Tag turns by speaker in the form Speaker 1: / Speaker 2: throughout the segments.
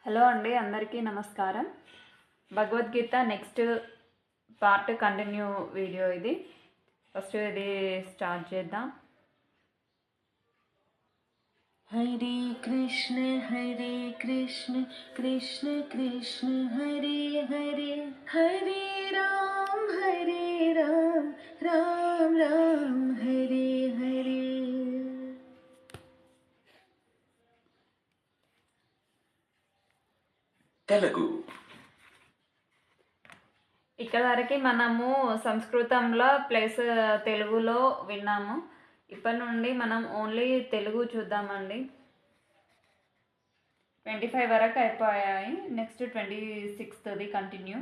Speaker 1: Hello అండి, అందరికీ నమస్కారం. Bhagavad Gita next part continue video ఇది. ఫస్ట్ ఇది స్టార్ట్ చేద్దాం.
Speaker 2: హరే కృష్ణ కృష్ణ కృష్ణ హరే హరే, హరే రామ్ రామ్ రామ్ హరే హరే.
Speaker 3: తెలుగు
Speaker 1: ఇక్కడ వరకు మనము సంస్కృతంలో ప్లస్ తెలుగులో విన్నాము. ఇప్పటి నుండి మనం ఓన్లీ తెలుగు చూద్దామండి. 25 వరకు అయిపోయాయి. నెక్స్ట్ 26ది కంటిన్యూ.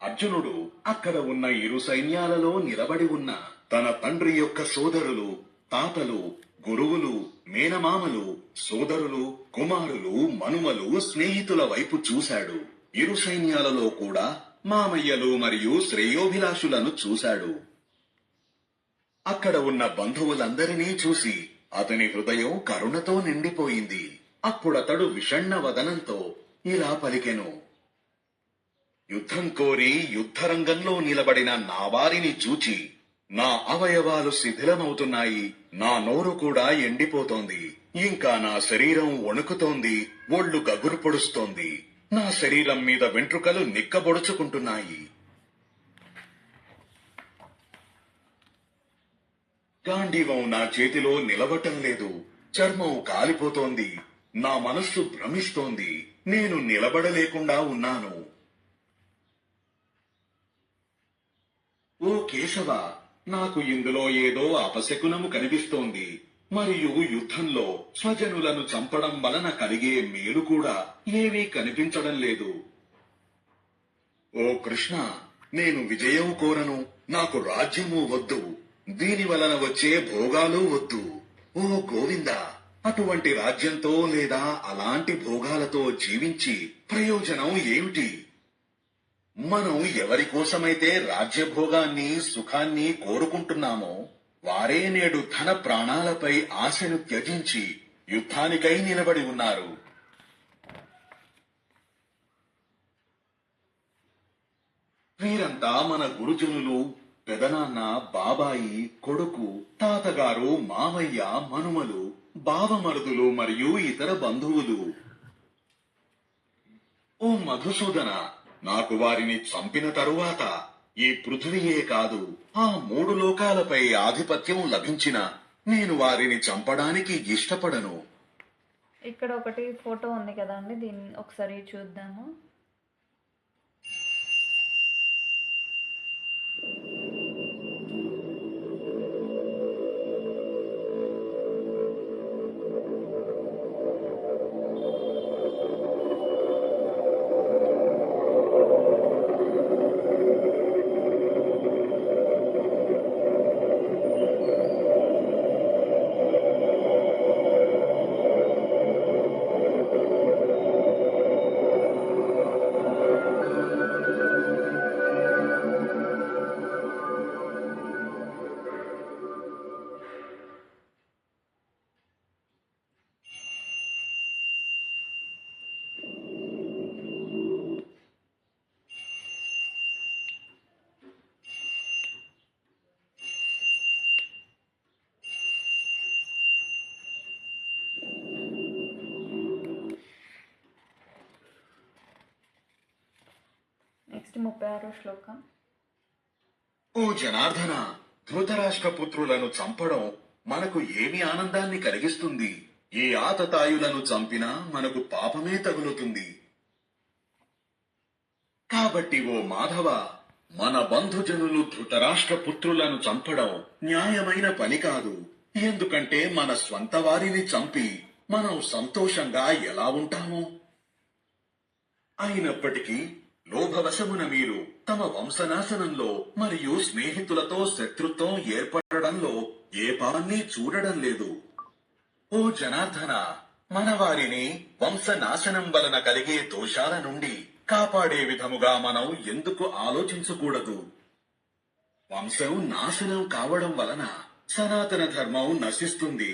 Speaker 3: అర్జునుడు అక్కడ ఉన్న ఇరు సైన్యాలలో నిలబడి ఉన్న తన తండ్రి యొక్క సోదరులు, తాతలు, గురువులు, మేనమామలు, సోదరులు, కుమారులు, మనుమలు, స్నేహితుల వైపు చూశాడు. ఇరు సైన్యాలలో కూడా మామయ్యలు మరియు శ్రేయోభిలాషులను చూశాడు. అక్కడ ఉన్న బంధువులందరినీ చూసి అతని హృదయం కరుణతో నిండిపోయింది. అప్పుడతడు విషణ్ణ వదనంతో ఇలా పలికెను: యుద్ధం కోరి యుద్ధరంగంలో నిలబడిన నా వారిని చూచి నా అవయవాలు శిథిలమవుతున్నాయి, నా నోరు కూడా ఎండిపోతోంది, ఇంకా నా శరీరం వణుకుతోంది, ఒళ్ళు గగురు పొడుస్తోంది, నా శరీరం మీద వెంట్రుకలు నిక్కబొడుచుకుంటున్నాయి. గాంధీవం నా చేతిలో నిలవటం లేదు, చర్మం కాలిపోతోంది, నా మనస్సు భ్రమిస్తోంది, నేను నిలబడలేకుండా ఉన్నాను. ఓ కేశవ, నాకు ఇందులో ఏదో అపశకునము కనిపిస్తోంది, మరియు యుద్ధంలో స్వజనులను చంపడం వలన కలిగే మేలు కూడా ఏమీ కనిపించడం లేదు. ఓ కృష్ణ, నేను విజయం కోరను, నాకు రాజ్యము వద్దు, దీని వలన వచ్చే భోగాలు వద్దు. ఓ గోవింద, అటువంటి రాజ్యంతో లేదా అలాంటి భోగాలతో జీవించి ప్రయోజనం ఏమిటి? మనం ఎవరి కోసమైతే రాజ్యభోగాన్ని, సుఖాన్ని కోరుకుంటున్నామో వారే నేడు ధన ప్రాణాలపై ఆశను త్యజించి యుద్ధానికై నిలబడి ఉన్నారు. వీరంతా మన గురుజనులు, పెదనాన్న, బాబాయి, కొడుకు, తాతగారు, మామయ్య, మనుమలు, బావమరుదులు మరియు ఇతర బంధువులు. ఓ మధుసూదన, నాకు వారిని చంపిన తరువాత ఈ పృథ్వీయే కాదు, ఆ 3 లోకాలపై ఆధిపత్యం లభించిన నేను వారిని చంపడానికి ఇష్టపడను.
Speaker 1: ఇక్కడ ఒకటి ఫోటో ఉంది కదండి, దీన్ని ఒకసారి చూద్దాము. నెక్స్ట్ 36వ శ్లోకం.
Speaker 3: ఓ జనార్దన, ధృతరాష్ట్ర పుత్రులను చంపడం మనకు ఏమి ఆనందాన్ని కలిగిస్తుంది? ఈ ఆతతాయులను చంపినా మనకు పాపమే తగులుతుంది. కాబట్టి ఓ మాధవ, మన బంధుజనులు ధృతరాష్ట్ర పుత్రులను చంపడం న్యాయమైన పని కాదు. ఎందుకంటే మన స్వంత వారిని చంపి మనం సంతోషంగా ఎలా ఉంటాము? అయినప్పటికీ లోభవశమున మీరు తమ వంశనాశనంలో మరియు స్నేహితులతో శత్రుత్వం ఏర్పడడంలో ఏ పాన్ని చూడడం లేదు. ఓ జనార్దన, మన వారిని వంశనాశనం వలన కలిగే దోషాల నుండి కాపాడే విధముగా మనం ఎందుకు ఆలోచించకూడదు? వంశం నాశనం కావడం వలన సనాతన ధర్మం నశిస్తుంది.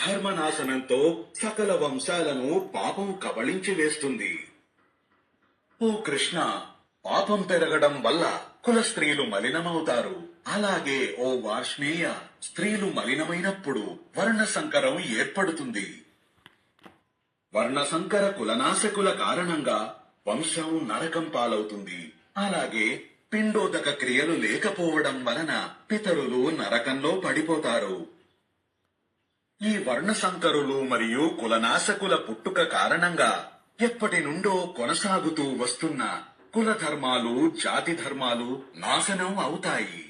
Speaker 3: ధర్మనాశనంతో సకల వంశాలను పాపం కబళించి వేస్తుంది. ఓ కృష్ణ, పాపం పెరగడం వల్ల కుల స్త్రీలు మలినమవుతారు. అలాగే ఓ వార్ష్ణేయ, స్త్రీలు మలినమైనప్పుడు వర్ణ సంకరం ఏర్పడుతుంది. వర్ణసంకర కులనాశకుల కారణంగా వంశం నరకం పాలవుతుంది. అలాగే పిండోదక క్రియలు లేకపోవడం వలన పితరులు నరకంలో పడిపోతారు. ఈ వర్ణసంకరులు మరియు కులనాశకుల పుట్టుక కారణంగా ఎప్పటి నుండో కొనసాగుతూ వస్తున్న కుల ధర్మాలు, జాతి ధర్మాలు నాశనం అవుతాయి.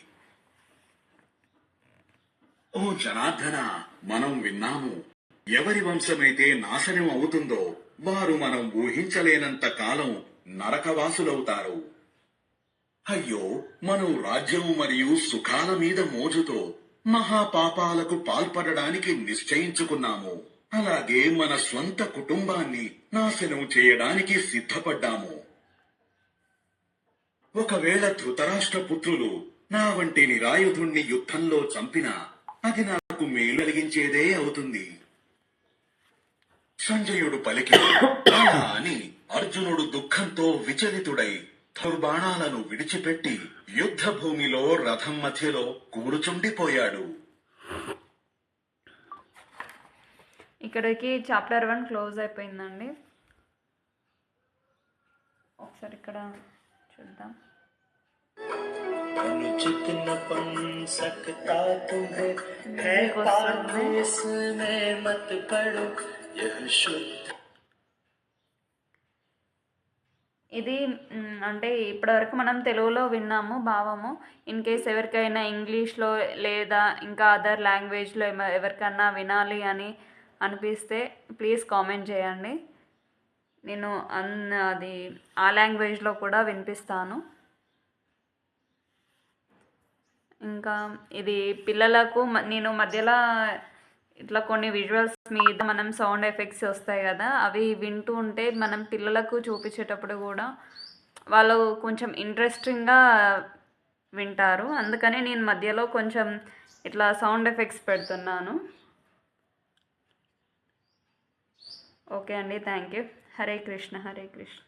Speaker 3: ఓ జనార్దన, మనం విన్నాము, ఎవరి వంశమైతే నాశనం అవుతుందో వారు మనం ఊహించలేనంత కాలం నరకవాసులవుతారు. అయ్యో, మనం రాజ్యం మరియు సుఖాల మీద మోజుతో మహాపాపాలకు పాల్పడడానికి నిశ్చయించుకున్నాము. అలాగే మన స్వంత కుటుంబాన్ని నాశనం చేయడానికి సిద్ధపడ్డాము. ఒకవేళ ధృతరాష్ట్ర పుత్రులు నా వంటి నిరాయుధుణ్ణి యుద్ధంలో చంపినా అది నాకు మేలు కలిగించేదే అవుతుంది. సంజయుడు పలికి అలా అని అర్జునుడు దుఃఖంతో విచలితుడై ధనుర్బాణాలను విడిచిపెట్టి యుద్ధ భూమిలో రథం మధ్యలో కూర్చుండిపోయాడు.
Speaker 1: ఇక్కడికి చాప్టర్ 1 క్లోజ్ అయిపోయిందండి. ఒకసారి ఇక్కడ చూద్దాం.
Speaker 2: अनुचित न बन सकता तुम्हें, है पाप इसमें मत पड़ो, यह शुद्ध.
Speaker 1: ఇది అంటే ఇప్పటివరకు మనం తెలుగులో విన్నాము భావము. ఇన్ కేస్ ఎవరికైనా ఇంగ్లీష్లో లేదా ఇంకా అదర్ లాంగ్వేజ్లో ఎవరికైనా వినాలి అని అనిపిస్తే ప్లీజ్ కామెంట్ చేయండి. నేను అది ఆ లాంగ్వేజ్లో కూడా వినిపిస్తాను. ఇంకా ఇది పిల్లలకు నేను మధ్యలో ఇట్లా కొన్ని విజువల్స్ మీద మనం సౌండ్ ఎఫెక్ట్స్ వస్తాయి కదా, అవి వింటూ ఉంటే మనం పిల్లలకు చూపించేటప్పుడు కూడా వాళ్ళు కొంచెం ఇంట్రెస్టింగ్గా వింటారు. అందుకని నేను మధ్యలో కొంచెం ఇట్లా సౌండ్ ఎఫెక్ట్స్ పెడుతున్నాను. ఓకే అండి, థ్యాంక్ యూ. హరే కృష్ణ, హరే కృష్ణ.